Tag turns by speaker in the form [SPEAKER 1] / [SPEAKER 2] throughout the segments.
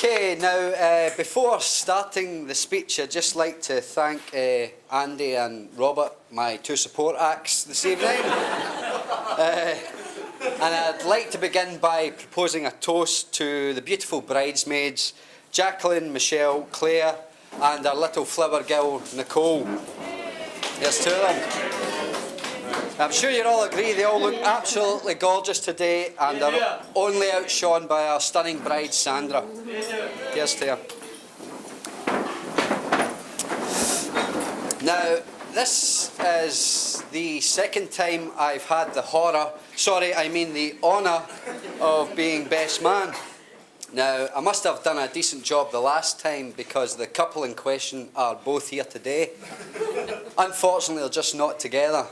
[SPEAKER 1] Okay, now before starting the speech, I'd just like to thank Andy and Robert, my two support acts this evening. And I'd like to begin by proposing a toast to the beautiful bridesmaids, Jacqueline, Michelle, Claire, and our little flower girl, Nicole. There's two of them. I'm sure you all agree they all look absolutely gorgeous today and are only outshone by our stunning bride, Sandra. Here's to her. Now, this is the second time I've had the honour of being best man. Now, I must have done a decent job the last time because the couple in question are both here today. Unfortunately, they're just not together.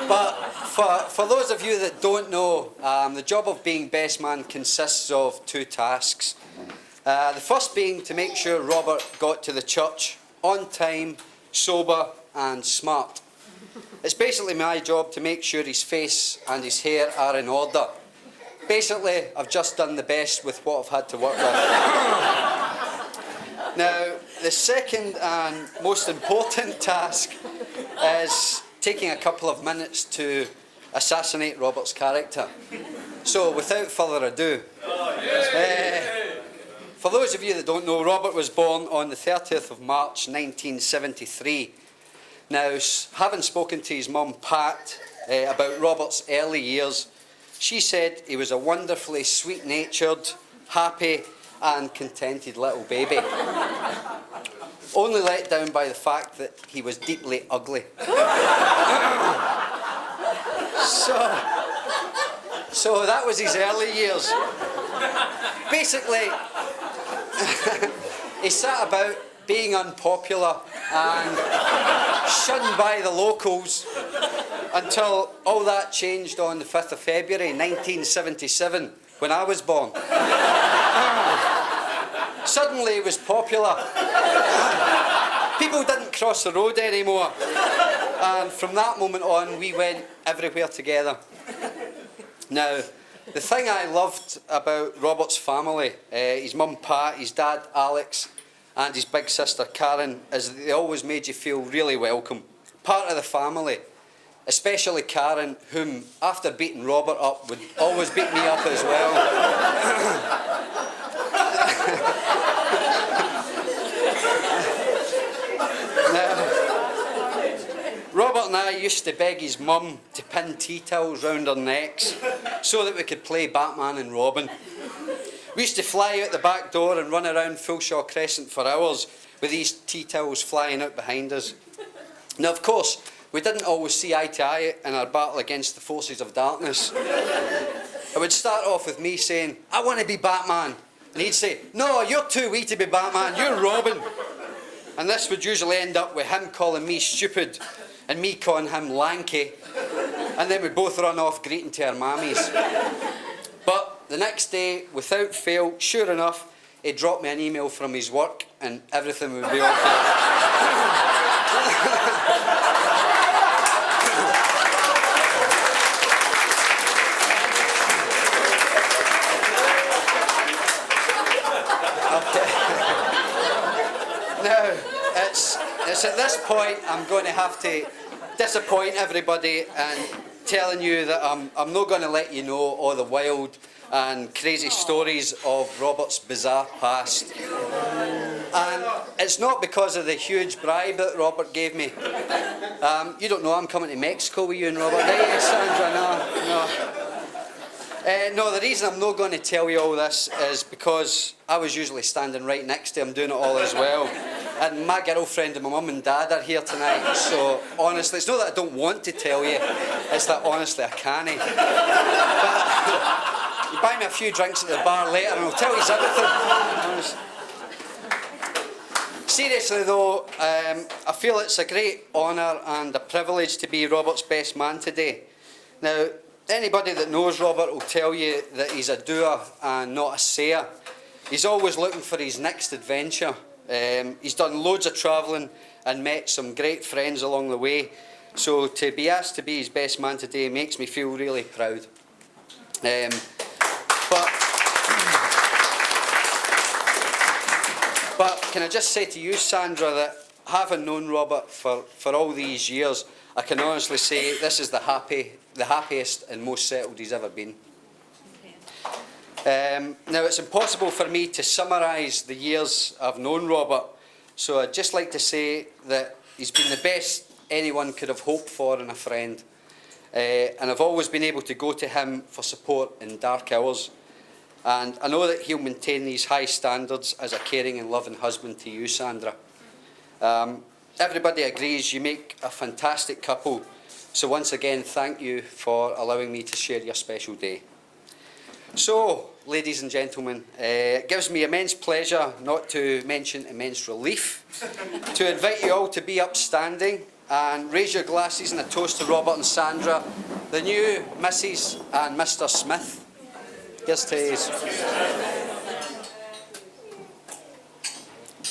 [SPEAKER 1] But for those of you that don't know, the job of being best man consists of two tasks. The first being to make sure Robert got to the church on time, sober and smart. It's basically my job to make sure his face and his hair are in order. Basically, I've just done the best with what I've had to work with. Now, the second and most important task is taking a couple of minutes to assassinate Robert's character. So, without further ado, for those of you that don't know, Robert was born on the 30th of March 1973. Now, having spoken to his mum, Pat, about Robert's early years, she said he was a wonderfully sweet-natured, happy and contented little baby. Only let down by the fact that he was deeply ugly. So that was his early years. Basically, he sat about being unpopular and shunned by the locals until all that changed on the 5th of February 1977 when I was born. Suddenly he was popular. People didn't cross the road anymore, and from that moment on we went everywhere together. Now, the thing I loved about Robert's family, his mum Pat, his dad Alex and his big sister Karen, is that they always made you feel really welcome, part of the family, especially Karen, whom after beating Robert up would always beat me up as well. Now, Robert and I used to beg his mum to pin tea towels round our necks so that we could play Batman and Robin. We used to fly out the back door and run around Fulshaw Crescent for hours with these tea towels flying out behind us. Now, of course, we didn't always see eye to eye in our battle against the forces of darkness. It would start off with me saying, "I want to be Batman." And he'd say, "No, you're too wee to be Batman, you're Robin." And this would usually end up with him calling me stupid and me calling him lanky. And then we'd both run off greeting to our mammies. But the next day, without fail, sure enough, he'd drop me an email from his work and everything would be okay. Now, it's at this point I'm going to have to disappoint everybody and telling you that I'm not going to let you know all the wild and crazy stories of Robert's bizarre past. And it's not because of the huge bribe that Robert gave me. You don't know I'm coming to Mexico with you and Robert, do you, Sandra? No, the reason I'm not going to tell you all this is because I was usually standing right next to him doing it all as well. And my girlfriend and my mum and dad are here tonight, so honestly, it's not that I don't want to tell you, it's that honestly I can't. But you buy me a few drinks at the bar later and I'll tell you everything. Seriously though, I feel it's a great honour and a privilege to be Robert's best man today. Now, anybody that knows Robert will tell you that he's a doer and not a sayer. He's always looking for his next adventure. He's done loads of travelling and met some great friends along the way. So to be asked to be his best man today makes me feel really proud. But can I just say to you, Sandra, that having known Robert for all these years, I can honestly say this is the happiest and most settled he's ever been. Now, it's impossible for me to summarise the years I've known Robert, so I'd just like to say that he's been the best anyone could have hoped for in a friend. And I've always been able to go to him for support in dark hours. And I know that he'll maintain these high standards as a caring and loving husband to you, Sandra. Everybody agrees you make a fantastic couple. So once again, thank you for allowing me to share your special day. So, ladies and gentlemen, it gives me immense pleasure, not to mention immense relief, to invite you all to be upstanding and raise your glasses in a toast to Robert and Sandra, the new Mrs. and Mr. Smith. Here's to yous.